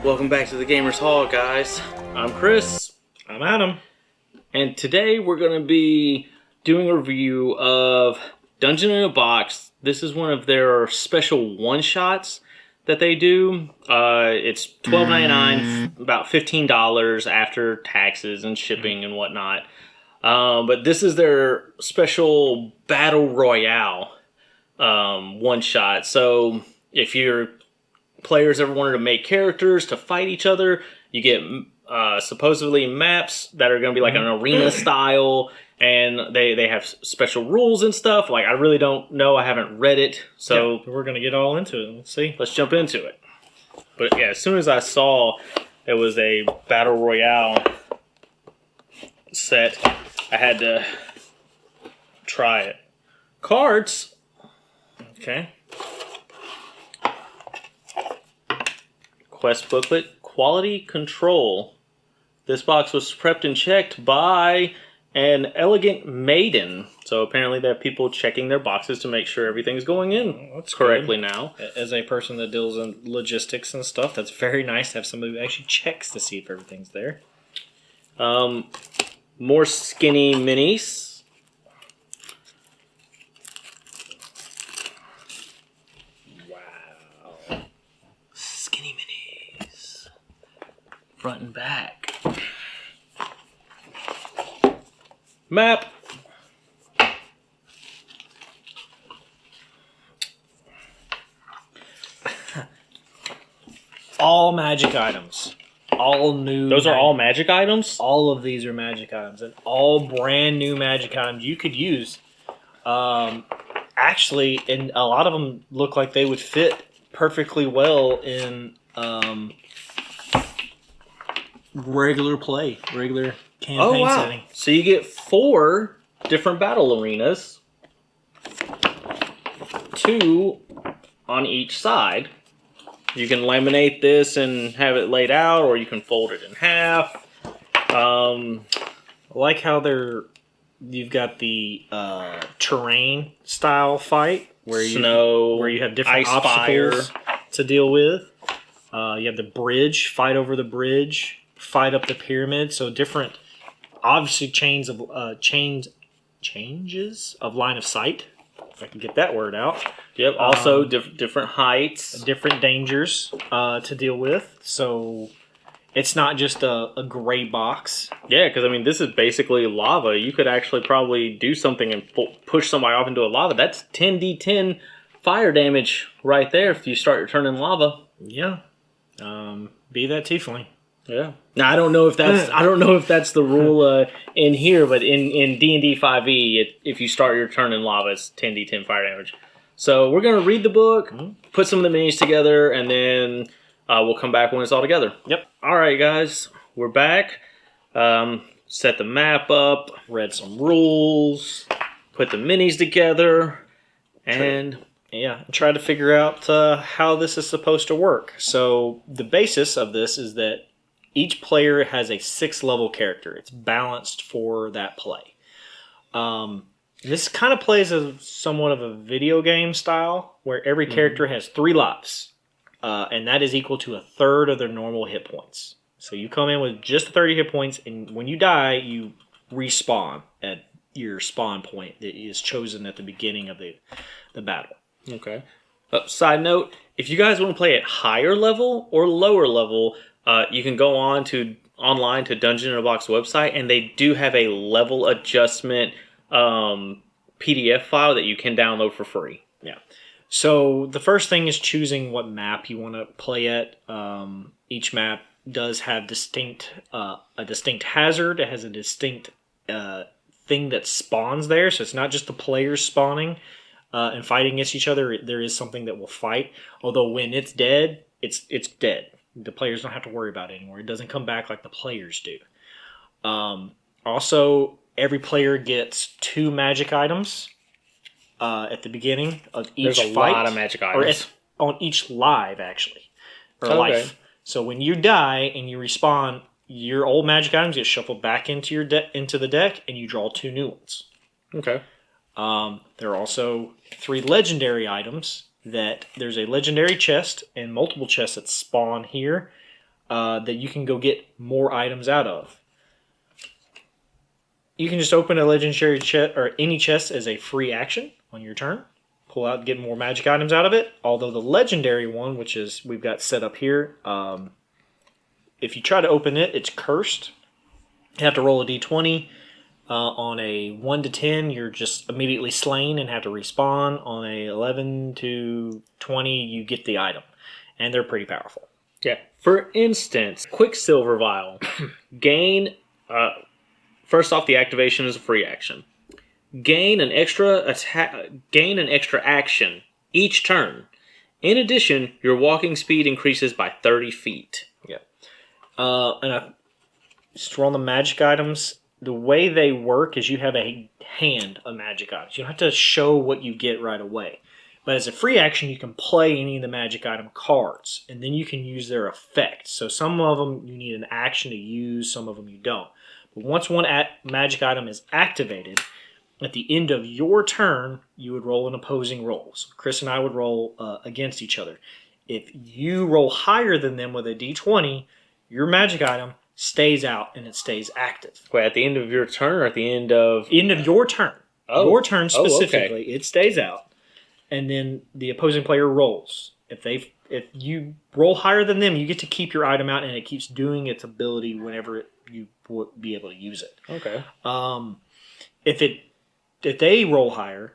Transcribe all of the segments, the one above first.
Welcome back to the Gamers Hall, guys. I'm Chris. I'm Adam. And today we're going to be doing a review of Dungeon in a Box. This is one of their special one-shots that they do. It's $12.99, about $15 after taxes and shipping and whatnot. But this is their special Battle Royale one-shot. So if your players ever wanted to make characters to fight each other, you get supposedly maps that are going to be like an arena style, and they have special rules and stuff. Like, I really don't know. I haven't read it, so we're going to get all into it. Let's see. Let's jump into it. But yeah, as soon as I saw it was a Battle Royale set, I had to try it. Cards. Okay. Quest booklet, quality control. This box was prepped and checked by an elegant maiden. So apparently they have people checking their boxes to make sure everything's going in correctly now. As a person that deals in logistics and stuff, that's very nice to have somebody who actually checks to see if everything's there. More skinny minis. Front and back. Map. All magic items. All new. Those are all magic items? All of these are magic items. And all brand new magic items you could use. Actually, and a lot of them look like they would fit perfectly well in regular play, regular campaign setting. So you get 4 different battle arenas, 2 on each side. You can laminate this and have it laid out, or you can fold it in half. I like how you've got the terrain style fight where you have different obstacles to deal with. You have the bridge, fight over the bridge, fight up the pyramid. So different, obviously changes of line of sight. If I can get that word out. Yep. Also different heights, different dangers to deal with. So it's not just a gray box. Yeah, because I mean, this is basically lava. You could actually probably do something and push somebody off into a lava. That's 10d10 fire damage right there if you start your turn in lava. Yeah. Be that tiefling. Yeah. Now I don't know if that's the rule in here, but in D&D 5e, if you start your turn in lava, it's 10d10 fire damage. So we're gonna read the book, put some of the minis together, and then we'll come back when it's all together. Yep. All right, guys, we're back. Set the map up, read some rules, put the minis together, and try to figure out how this is supposed to work. So the basis of this is that each player has a 6-level character. It's balanced for that play. This kind of plays as somewhat of a video game style, where every character has 3 lives, and that is equal to 1/3 of their normal hit points. So you come in with just 30 hit points, and when you die, you respawn at your spawn point that is chosen at the beginning of the battle. Okay. Side note, if you guys want to play at higher level or lower level, you can go online to Dungeon in a Box website, and they do have a level adjustment PDF file that you can download for free. Yeah. So the first thing is choosing what map you want to play at. Each map does have a distinct hazard. It has a distinct thing that spawns there, so it's not just the players spawning and fighting against each other. There is something that will fight. Although when it's dead, it's dead. The players don't have to worry about it anymore. It doesn't come back like the players do. Also, every player gets 2 magic items at the beginning of each fight. There's a lot of magic items. Or on each live, actually. Or life. So when you die and you respawn, your old magic items get shuffled back into the deck, and you draw 2 new ones. Okay. There are also 3 legendary items. That there's a legendary chest and multiple chests that spawn here. that you can go get more items out of. You can just open a legendary chest or any chest as a free action on your turn. Pull out, get more magic items out of it. Although the legendary one, which is we've got set up here, if you try to open it, it's cursed. You have to roll a d20. On a 1 to 10, you're just immediately slain and have to respawn. On a 11 to 20, you get the item, and they're pretty powerful. Yeah. For instance, Quicksilver Vial. Gain. First off, the activation is a free action. Gain an extra action each turn. In addition, your walking speed increases by 30 feet. Yeah. Just roll the magic items. The way they work is you have a hand of magic items. You don't have to show what you get right away. But as a free action, you can play any of the magic item cards, and then you can use their effects. So some of them you need an action to use, some of them you don't. But once one magic item is activated, at the end of your turn, you would roll an opposing roll. So Chris and I would roll against each other. If you roll higher than them with a d20, your magic item stays out and it stays active. Wait, at the end of your turn or at the end of... End of your turn. Oh. Your turn specifically, Okay. it stays out. And then the opposing player rolls. If you roll higher than them, you get to keep your item out and it keeps doing its ability whenever you would be able to use it. Okay. If they roll higher,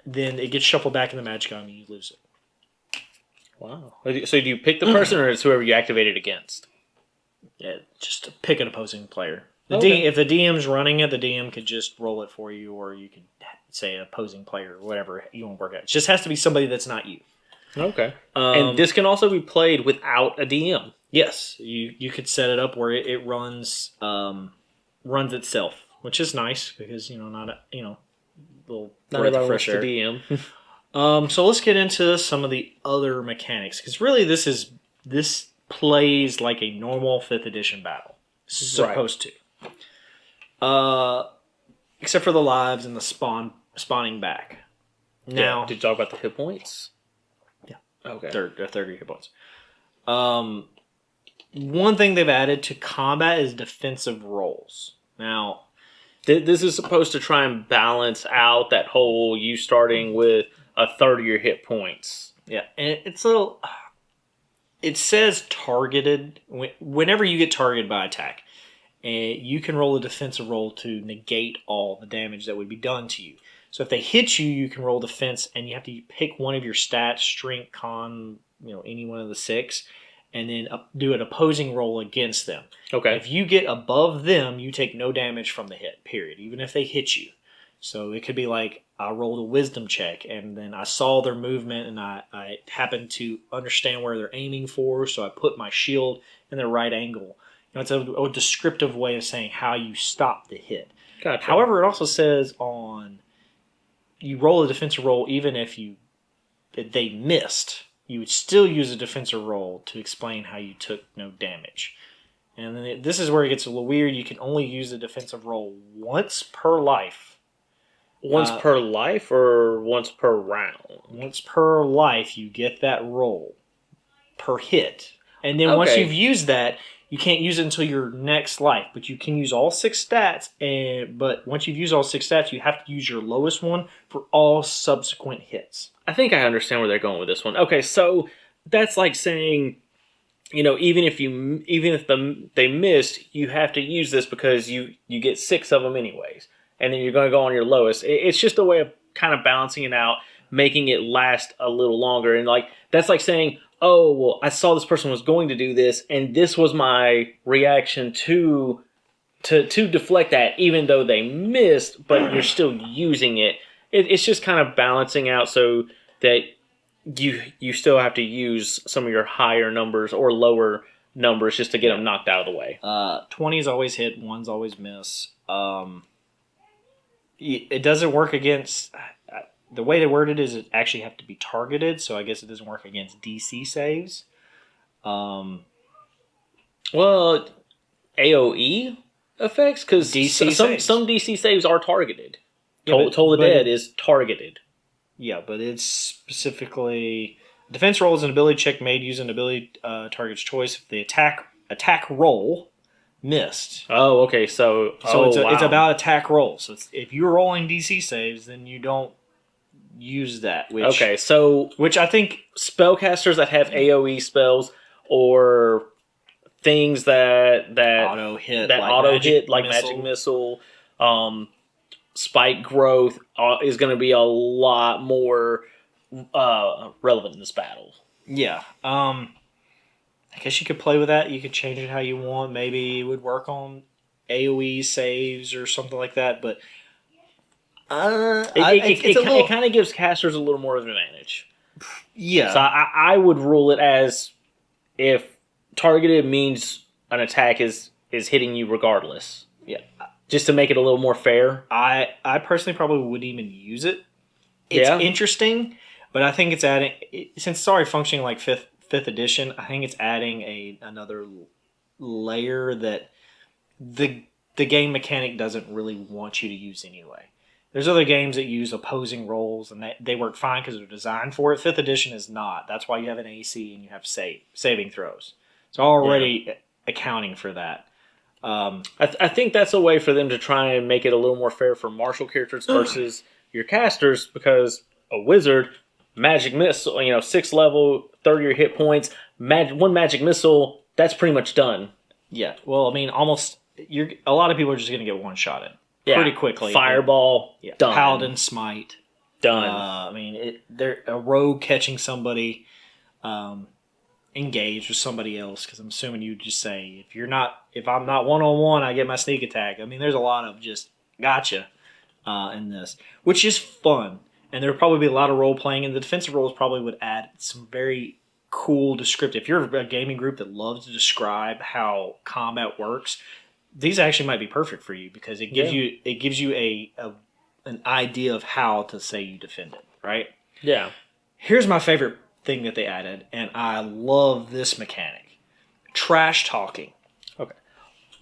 then it gets shuffled back in the magic item and you lose it. Wow. So do you pick the person or it's whoever you activate it against? Yeah, just pick an opposing player. Okay. If the DM's running it, the DM could just roll it for you, or you could say an opposing player or whatever you want to work out. It just has to be somebody that's not you. Okay. And this can also be played without a DM. Yes, you could set it up where it runs itself, which is nice because not little breath of fresh air. DM. So let's get into some of the other mechanics because really this plays like a normal 5th edition battle. Supposed to. Except for the lives and the spawning back. Now, did you talk about the hit points? Yeah. Okay. 30 hit points. One thing they've added to combat is defensive rolls. Now, this is supposed to try and balance out that whole you starting with a third of your hit points. Yeah, and it says targeted. Whenever you get targeted by attack, you can roll a defensive roll to negate all the damage that would be done to you. So if they hit you, you can roll defense, and you have to pick one of your stats, strength, con, any one of the 6, and then do an opposing roll against them. Okay. If you get above them, you take no damage from the hit, period, even if they hit you. So it could be like I rolled a wisdom check, and then I saw their movement, and I happened to understand where they're aiming for, so I put my shield in the right angle. It's a descriptive way of saying how you stop the hit. Gotcha. However, it also says you roll a defensive roll even if they missed. You would still use a defensive roll to explain how you took no damage. And then this is where it gets a little weird. You can only use a defensive roll once per life. Once per life or once per round? Once per life, you get that roll per hit. And then once you've used that, you can't use it until your next life, but you can use all 6 stats. But once you've used all 6 stats, you have to use your lowest one for all subsequent hits. I think I understand where they're going with this one. Okay, so that's like saying, even if they missed, you have to use this because you get 6 of them anyways, and then you're going to go on your lowest. It's just a way of kind of balancing it out, making it last a little longer, and that's like saying, oh, well, I saw this person was going to do this, and this was my reaction to deflect that, even though they missed, but you're still using it. It's just kind of balancing out so that you still have to use some of your higher numbers or lower numbers just to get them knocked out of the way. 20s always hit, 1s always miss. It doesn't work against... The way they worded it is it actually have to be targeted, so I guess it doesn't work against DC saves. Well, AoE effects? Because some DC saves are targeted. Toll the Dead is targeted. Yeah, but it's specifically... Defense roll is an ability check made using an ability target's choice. If the attack attack roll missed. Oh, okay. So It's about attack roll. So if you're rolling DC saves, then you don't use that. Which I think spellcasters that have AOE spells or things that auto hit like magic missile, spike growth is going to be a lot more relevant in this battle. Yeah. I guess you could play with that. You could change it how you want. Maybe it would work on AOE saves or something like that. But it kind of gives casters a little more of an advantage. Yeah. So I would rule it as if targeted means an attack is hitting you regardless. Yeah. Just to make it a little more fair. I personally probably wouldn't even use it. It's interesting, but I think it's adding, since it's already functioning like fifth edition, I think it's adding another layer that the game mechanic doesn't really want you to use anyway. There's other games that use opposing rolls, and they work fine because they're designed for it. 5th edition is not. That's why you have an AC and you have saving throws. It's already accounting for that. I think that's a way for them to try and make it a little more fair for martial characters versus your casters, because a wizard, magic missile, 6th level, 30 your hit points, one magic missile, that's pretty much done. Yeah. Well, I mean, a lot of people are just going to get one shot in. Pretty quickly. Fireball, done. Paladin Smite, done. They're a rogue catching somebody, engaged with somebody else. Because I'm assuming you just say if I'm not 1-on-1, I get my sneak attack. I mean, there's a lot of just gotcha in this, which is fun, and there'll probably be a lot of role playing. And the defensive roles probably would add some very cool descriptive. If you're a gaming group that loves to describe how combat works, these actually might be perfect for you, because it gives you an idea of how to say you defend it, right? Yeah. Here's my favorite thing that they added, and I love this mechanic: trash talking. Okay.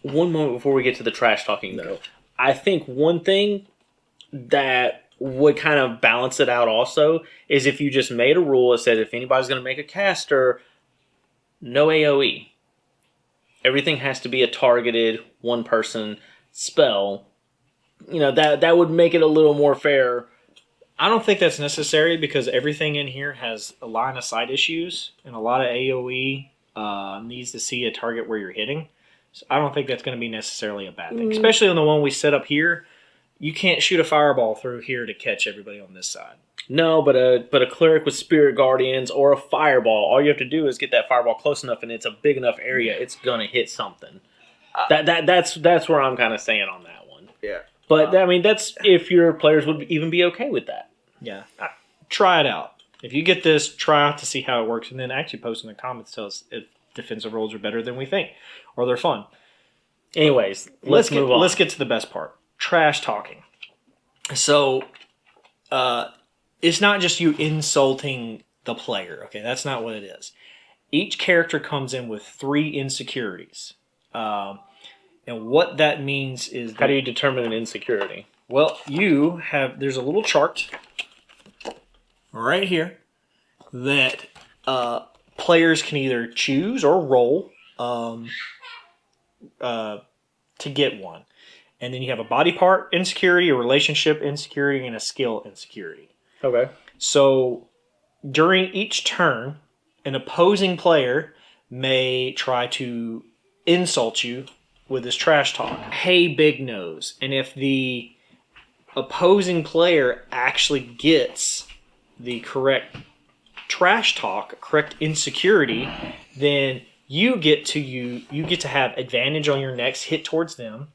One moment before we get to the trash talking, though, I think one thing that would kind of balance it out also is if you just made a rule that said if anybody's going to make a caster, no AOE. Everything has to be a targeted one-person spell. That would make it a little more fair. I don't think that's necessary, because everything in here has a line of sight issues, and a lot of AOE needs to see a target where you're hitting. So I don't think that's going to be necessarily a bad thing, especially on the one we set up here. You can't shoot a fireball through here to catch everybody on this side. No, but a cleric with spirit guardians or a fireball, all you have to do is get that fireball close enough, and it's a big enough area, it's gonna hit something. That's where I'm kind of saying on that one. Yeah, but that's if your players would even be okay with that. Yeah, try it out. If you get this, try out to see how it works, and then actually post in the comments, tell us if defensive rolls are better than we think, or they're fun. Anyways, let's move on. Let's get to the best part: trash talking. So, it's not just you insulting the player. Okay, that's not what it is. Each character comes in with 3 insecurities. And what that means is... How do you determine an insecurity? Well, there's a little chart right here that players can either choose or roll to get one. And then you have a body part insecurity, a relationship insecurity, and a skill insecurity. Okay. So during each turn, an opposing player may try to insult you with this trash talk. Hey, big nose. And if the opposing player actually gets the correct trash talk, correct insecurity, then you get to have advantage on your next hit towards them,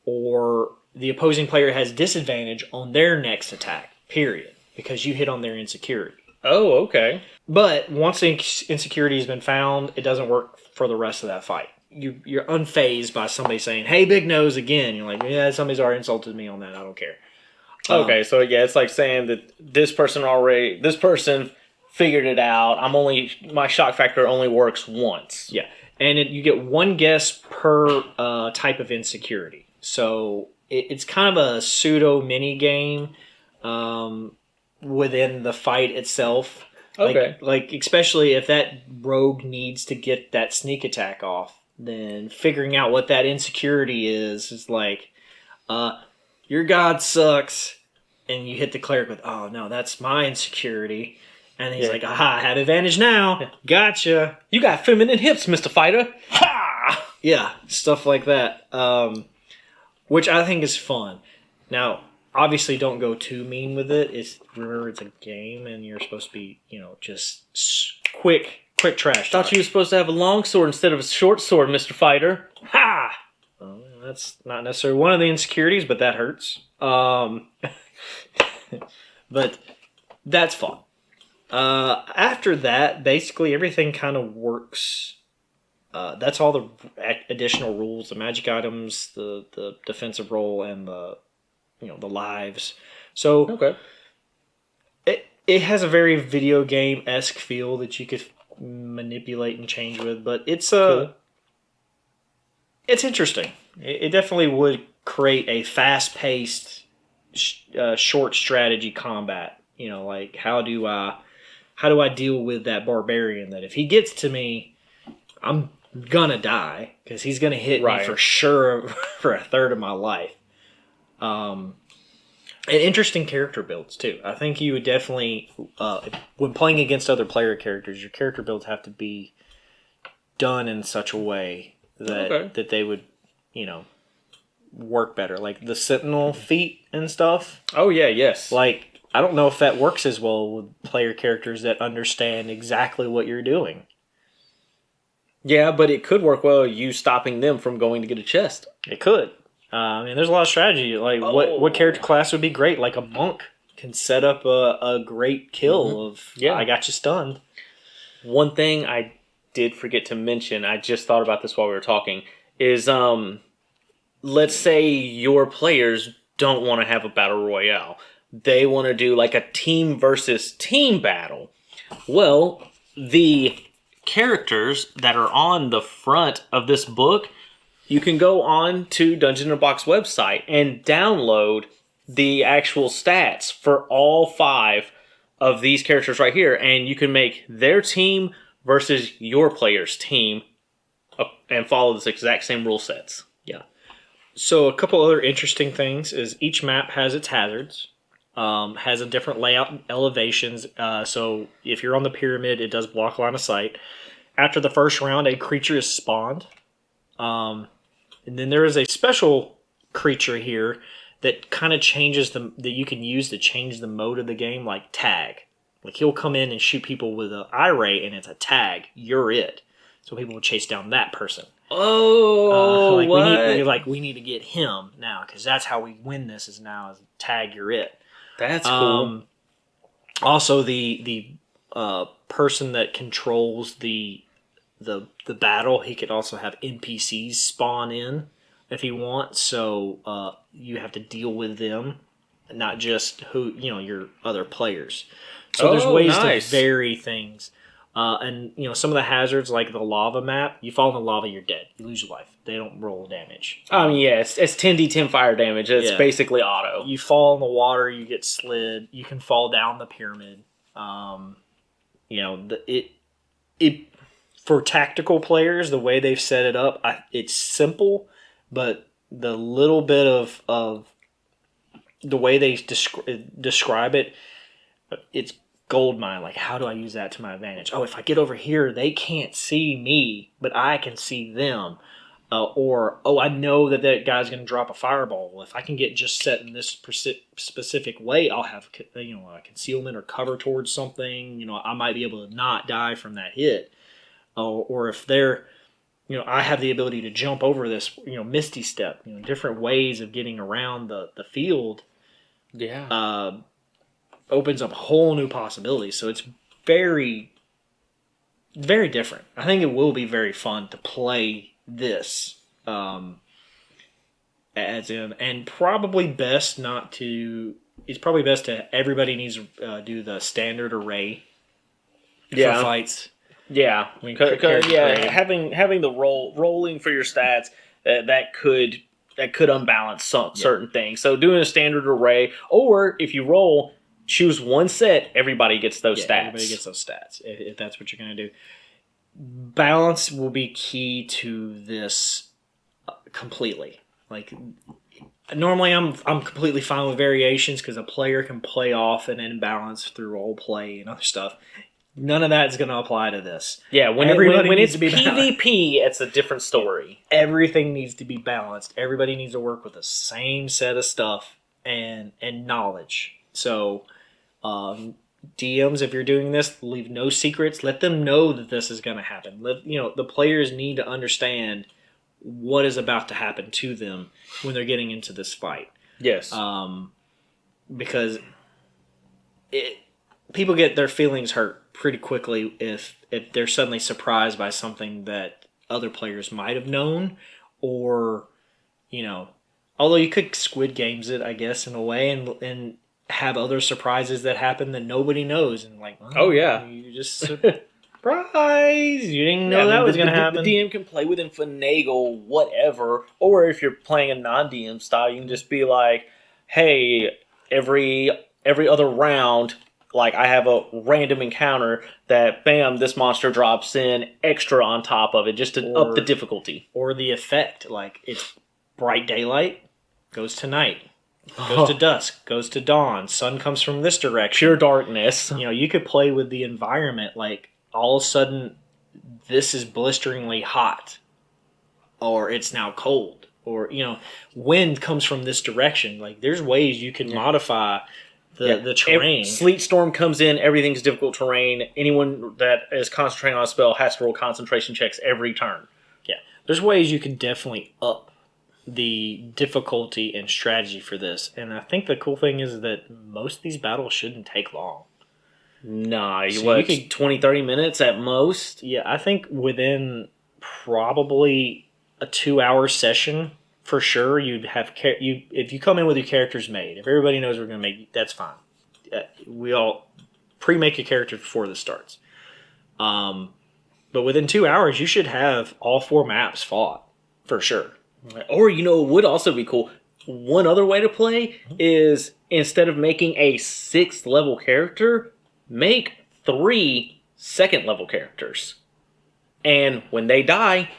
or the opposing player has disadvantage on their next attack, period. Because you hit on their insecurity. Oh, okay. But once the insecurity has been found, it doesn't work for the rest of that fight. You're unfazed by somebody saying, hey, big nose, again. You're like, yeah, somebody's already insulted me on that. I don't care. Okay, so it's like saying that this person figured it out. My shock factor only works once. Yeah. And you get one guess per type of insecurity. So it's kind of a pseudo mini game. Within the fight itself. Okay. Like especially if that rogue needs to get that sneak attack off, then figuring out what that insecurity is like, your god sucks, and you hit the cleric with, oh no, that's my insecurity. And he's like, aha, I have advantage now. Yeah. Gotcha. You got feminine hips, Mr. Fighter. Ha! Yeah, stuff like that. Which I think is fun. Now, obviously don't go too mean with it. Remember, it's a game and you're supposed to be, just quick trash talk. Thought you were supposed to have a long sword instead of a short sword, Mr. Fighter. Ha! Well, that's not necessarily one of the insecurities, but that hurts. But that's fun. After that, basically everything kind of works. That's all the additional rules: the magic items, the defensive roll, and the lives. So okay, it has a very video game-esque feel that you could manipulate and change with, but it's cool. It's interesting. It definitely would create a fast-paced, short strategy combat. Like how do I deal with that barbarian that if he gets to me, I'm gonna die because he's gonna hit me for sure for a third of my life. And interesting character builds too. I think you would definitely, when playing against other player characters, your character builds have to be done in such a way that they would, work better. Like the Sentinel feat and stuff. Oh yeah, yes. Like I don't know if that works as well with player characters that understand exactly what you're doing. Yeah, but it could work well, you stopping them from going to get a chest. It could. There's a lot of strategy. Like, what character class would be great? Like, a monk can set up a great kill of, I got you stunned. One thing I did forget to mention, I just thought about this while we were talking, is let's say your players don't want to have a battle royale. They want to do like a team versus team battle. Well, the characters that are on the front of this book, you can go on to Dungeon in a Box website and download the actual stats for all 5 of these characters right here, and you can make their team versus your player's team and follow this exact same rule sets. Yeah. So a couple other interesting things is each map has its hazards. Has a different layout and elevations. So if you're on the pyramid, it does block line of sight. After the first round, a creature is spawned. And then there is a special creature here that kind of changes that you can use to change the mode of the game, like tag. Like he'll come in and shoot people with an eye ray, and it's a tag. You're it. So people will chase down that person. Oh, we need to get him now because that's how we win this. Is tag. You're it. That's cool. Also, the person that controls the battle, he could also have NPCs spawn in if he wants. So you have to deal with them, not just your other players. So there's ways to vary things. And some of the hazards, like the lava map, you fall in the lava, you're dead. You lose your life. They don't roll damage. I mean, yeah, it's 10d10 fire damage. It's basically auto. You fall in the water, you get slid. You can fall down the pyramid. It for tactical players, the way they've set it up, it's simple, but the little bit of the way they describe it, it's gold mine. Like, how do I use that to my advantage? Oh, if I get over here, they can't see me, but I can see them. I know that guy's going to drop a fireball. Well, if I can get just set in this specific way, I'll have a concealment or cover towards something. I might be able to not die from that hit. Or if they're, I have the ability to jump over this, misty step. Different ways of getting around the field. Yeah. Opens up whole new possibilities. So it's very, very different. I think it will be very fun to play this and probably best not to. It's probably best to everybody needs to do the standard array for fights. Yeah, having the rolling for your stats that could unbalance certain things. So doing a standard array, or if you roll, choose one set, everybody gets those stats. Everybody gets those stats if that's what you're going to do. balance will be key to this completely. Like, normally I'm completely fine with variations because a player can play off an imbalance through role play and other stuff. None of that is going to apply to this. Yeah, when it's PvP, it's a different story. Everything needs to be balanced. Everybody needs to work with the same set of stuff and knowledge. So, DMs, if you're doing this, leave no secrets. Let them know that this is going to happen. The players need to understand what is about to happen to them when they're getting into this fight. Yes. Because people get their feelings hurt pretty quickly if they're suddenly surprised by something that other players might have known, or although you could Squid Games it, I guess, in a way, and have other surprises that happen that nobody knows, and oh yeah, you just surprise, you didn't know that was going to happen. The DM can play with and finagle whatever, or if you're playing a non-DM style, you can just be like, hey, every other round, like, I have a random encounter that, bam, this monster drops in extra on top of it just to up the difficulty. Or the effect, like, it's bright daylight, goes to night, goes to dusk, goes to dawn, sun comes from this direction. Pure darkness. You could play with the environment, like, all of a sudden, this is blisteringly hot, or it's now cold, or, wind comes from this direction. Like, there's ways you can modify the terrain. Sleet storm comes in, everything's difficult terrain. Anyone that is concentrating on a spell has to roll concentration checks every turn. Yeah. There's ways you can definitely up the difficulty and strategy for this. And I think the cool thing is that most of these battles shouldn't take long. Nah, you could 20, 30 minutes at most? Yeah, I think within probably a 2-hour session, for sure, you'd have if you come in with your characters made. If everybody knows we're going to make, that's fine. We all pre-make your character before this starts. But within 2 hours, you should have all 4 maps fought for sure. Or it would also be cool. One other way to play is, instead of making a 6th level character, make 3 2nd level characters, and when they die,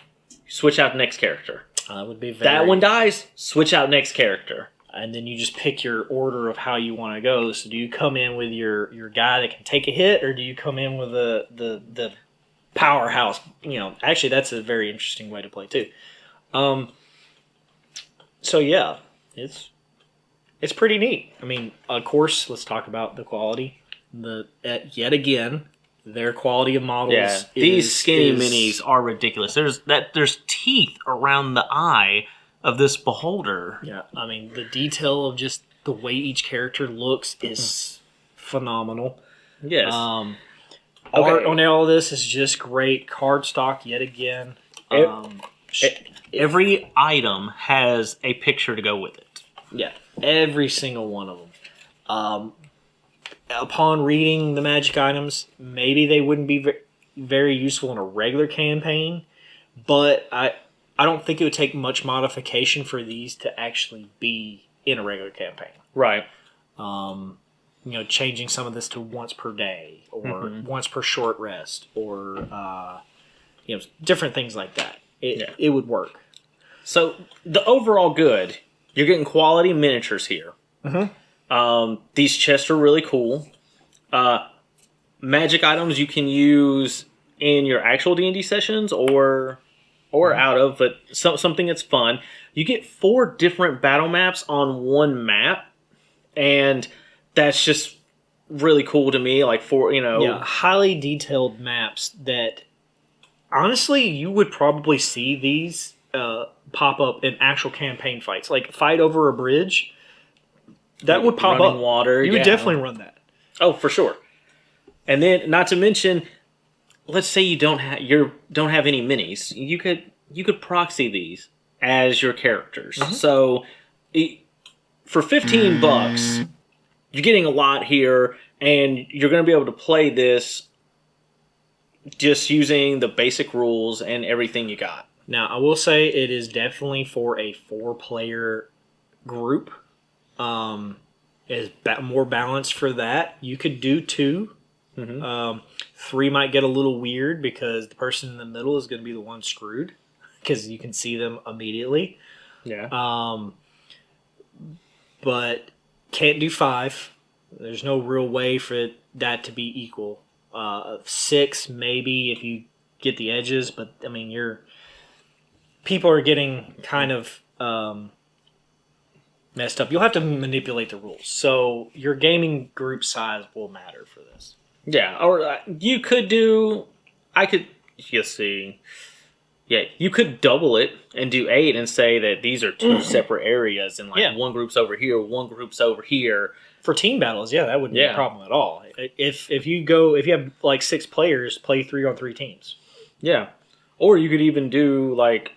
switch out the next character. That would be that one dies, switch out next character. And then you just pick your order of how you want to go. So do you come in with your guy that can take a hit, or do you come in with the powerhouse? Actually, that's a very interesting way to play too. So yeah, it's pretty neat. I mean, of course, let's talk about the quality. Yet again, their quality of models. Yeah, these skinny minis are ridiculous. There's teeth around the eye of this beholder. Yeah, I mean, the detail of just the way each character looks is phenomenal. Yes. Art on all this is just great. Cardstock yet again. Every item has a picture to go with it. Yeah, every single one of them. Upon reading the magic items, maybe they wouldn't be very useful in a regular campaign, but I don't think it would take much modification for these to actually be in a regular campaign. Right. Changing some of this to once per day, or once per short rest, or different things like that. It would work. So the overall good, you're getting quality miniatures here. These chests are really cool. Magic items you can use in your actual D&D sessions or out of, but something that's fun. You get 4 different battle maps on one map, and that's just really cool to me. Like, highly detailed maps that, honestly, you would probably see these pop up in actual campaign fights, like fight over a bridge. That would pop up. Water. You would definitely run that. Oh, for sure. And then, not to mention, let's say you don't have any minis. You could proxy these as your characters. So, for $15, you're getting a lot here, and you're going to be able to play this just using the basic rules and everything you got. Now, I will say it is definitely for a 4-player group. Is more balanced for that. You could do 2, Mm-hmm. 3 might get a little weird because the person in the middle is going to be the one screwed because you can see them immediately. Yeah. But can't do 5. There's no real way for that to be equal. 6 maybe if you get the edges, but I mean people are getting kind of messed up. You'll have to manipulate the rules, so your gaming group size will matter for this. Yeah, or you could do. You see. Yeah, you could double it and do 8 and say that these are 2 separate areas, and one group's over here, one group's over here. For team battles, that wouldn't be a problem at all. If you have like 6 players, play 3-on-3 teams. Yeah, or you could even do like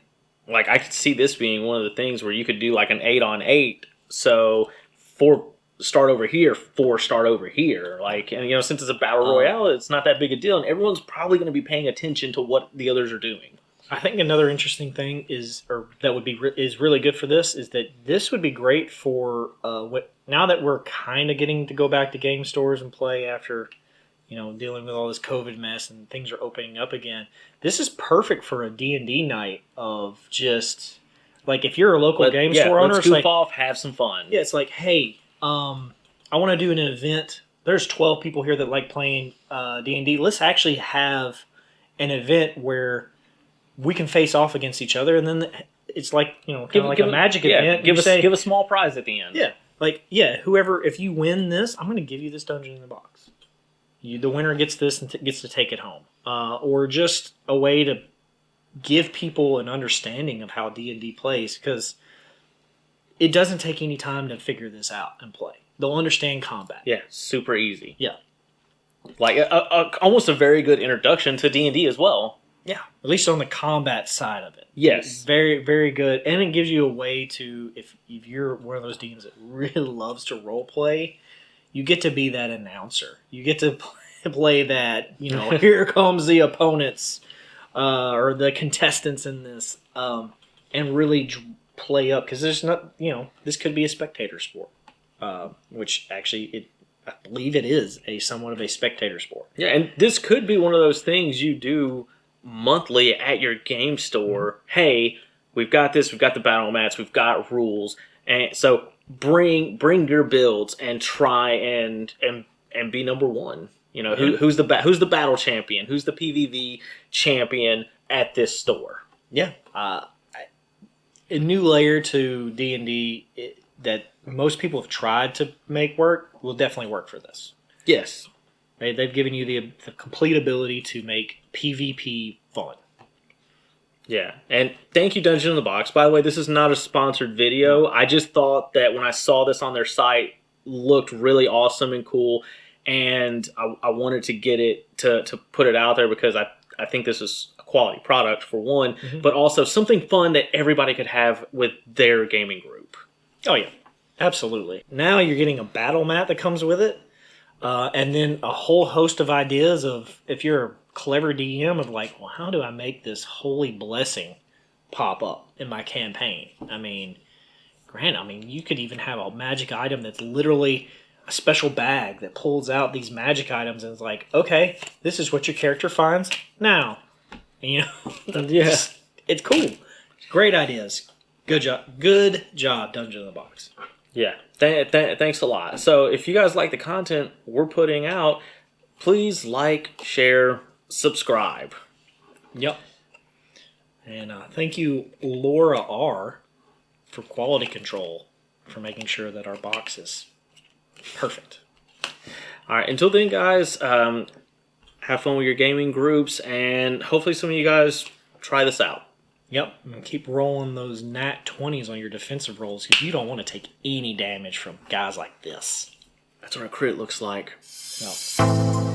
I could see this being one of the things where you could do like an 8-on-8. So 4 start over here, 4 start over here. And since it's a battle royale, it's not that big a deal, and everyone's probably going to be paying attention to what the others are doing. I think another interesting thing is really good for this is that this would be great for now that we're kind of getting to go back to game stores and play after dealing with all this COVID mess and things are opening up again. This is perfect for a D&D night of just like if you're a local game store owner, let's goof off, have some fun. Yeah, it's like, hey, I want to do an event. There's 12 people here that like playing D&D. Let's actually have an event where we can face off against each other, and then it's like kind of like a magic event. Give a small prize at the end. Yeah, whoever, if you win this, I'm going to give you this dungeon in the box. The winner gets this and gets to take it home, or just a way to give people an understanding of how D&D plays, because it doesn't take any time to figure this out and play. They'll understand combat. Yeah, super easy. Yeah, like almost a very good introduction to D&D as well. Yeah, at least on the combat side of it. Yes. Very, very good. And it gives you a way to, if you're one of those DMs that really loves to role play, you get to be that announcer. You get to play that, here comes the opponents or the contestants in this, and really play up. Because there's not, this could be a spectator sport, which actually I believe it is somewhat of a spectator sport. Yeah, and this could be one of those things you do monthly at your game store. Mm-hmm. Hey, we've got this, we've got the battle mats, we've got rules, and so bring your builds and try and be number one. Who's the battle champion, who's the PvV champion at this store. Yeah, a new layer to D&D that most people have tried to make work will definitely work for this. Yes. They've given you the complete ability to make PvP fun. Yeah, and thank you, Dungeon in the Box. By the way, this is not a sponsored video. I just thought that when I saw this on their site, looked really awesome and cool, and I wanted to get it to put it out there because I think this is a quality product for one, but also something fun that everybody could have with their gaming group. Oh yeah, absolutely. Now you're getting a battle mat that comes with it. And then a whole host of ideas of, if you're a clever DM, of like, well, how do I make this holy blessing pop up in my campaign? I mean, you could even have a magic item that's literally a special bag that pulls out these magic items and is like, okay, this is what your character finds now. And, it's cool. Great ideas. Good job, Dungeon in the Box. Yeah, thanks a lot. So if you guys like the content we're putting out, please like, share, subscribe. Yep. And thank you, Laura R., for quality control, for making sure that our box is perfect. All right, until then, guys, have fun with your gaming groups, and hopefully some of you guys try this out. Yep, and keep rolling those nat 20s on your defensive rolls because you don't want to take any damage from guys like this. That's what a crit looks like. Yep.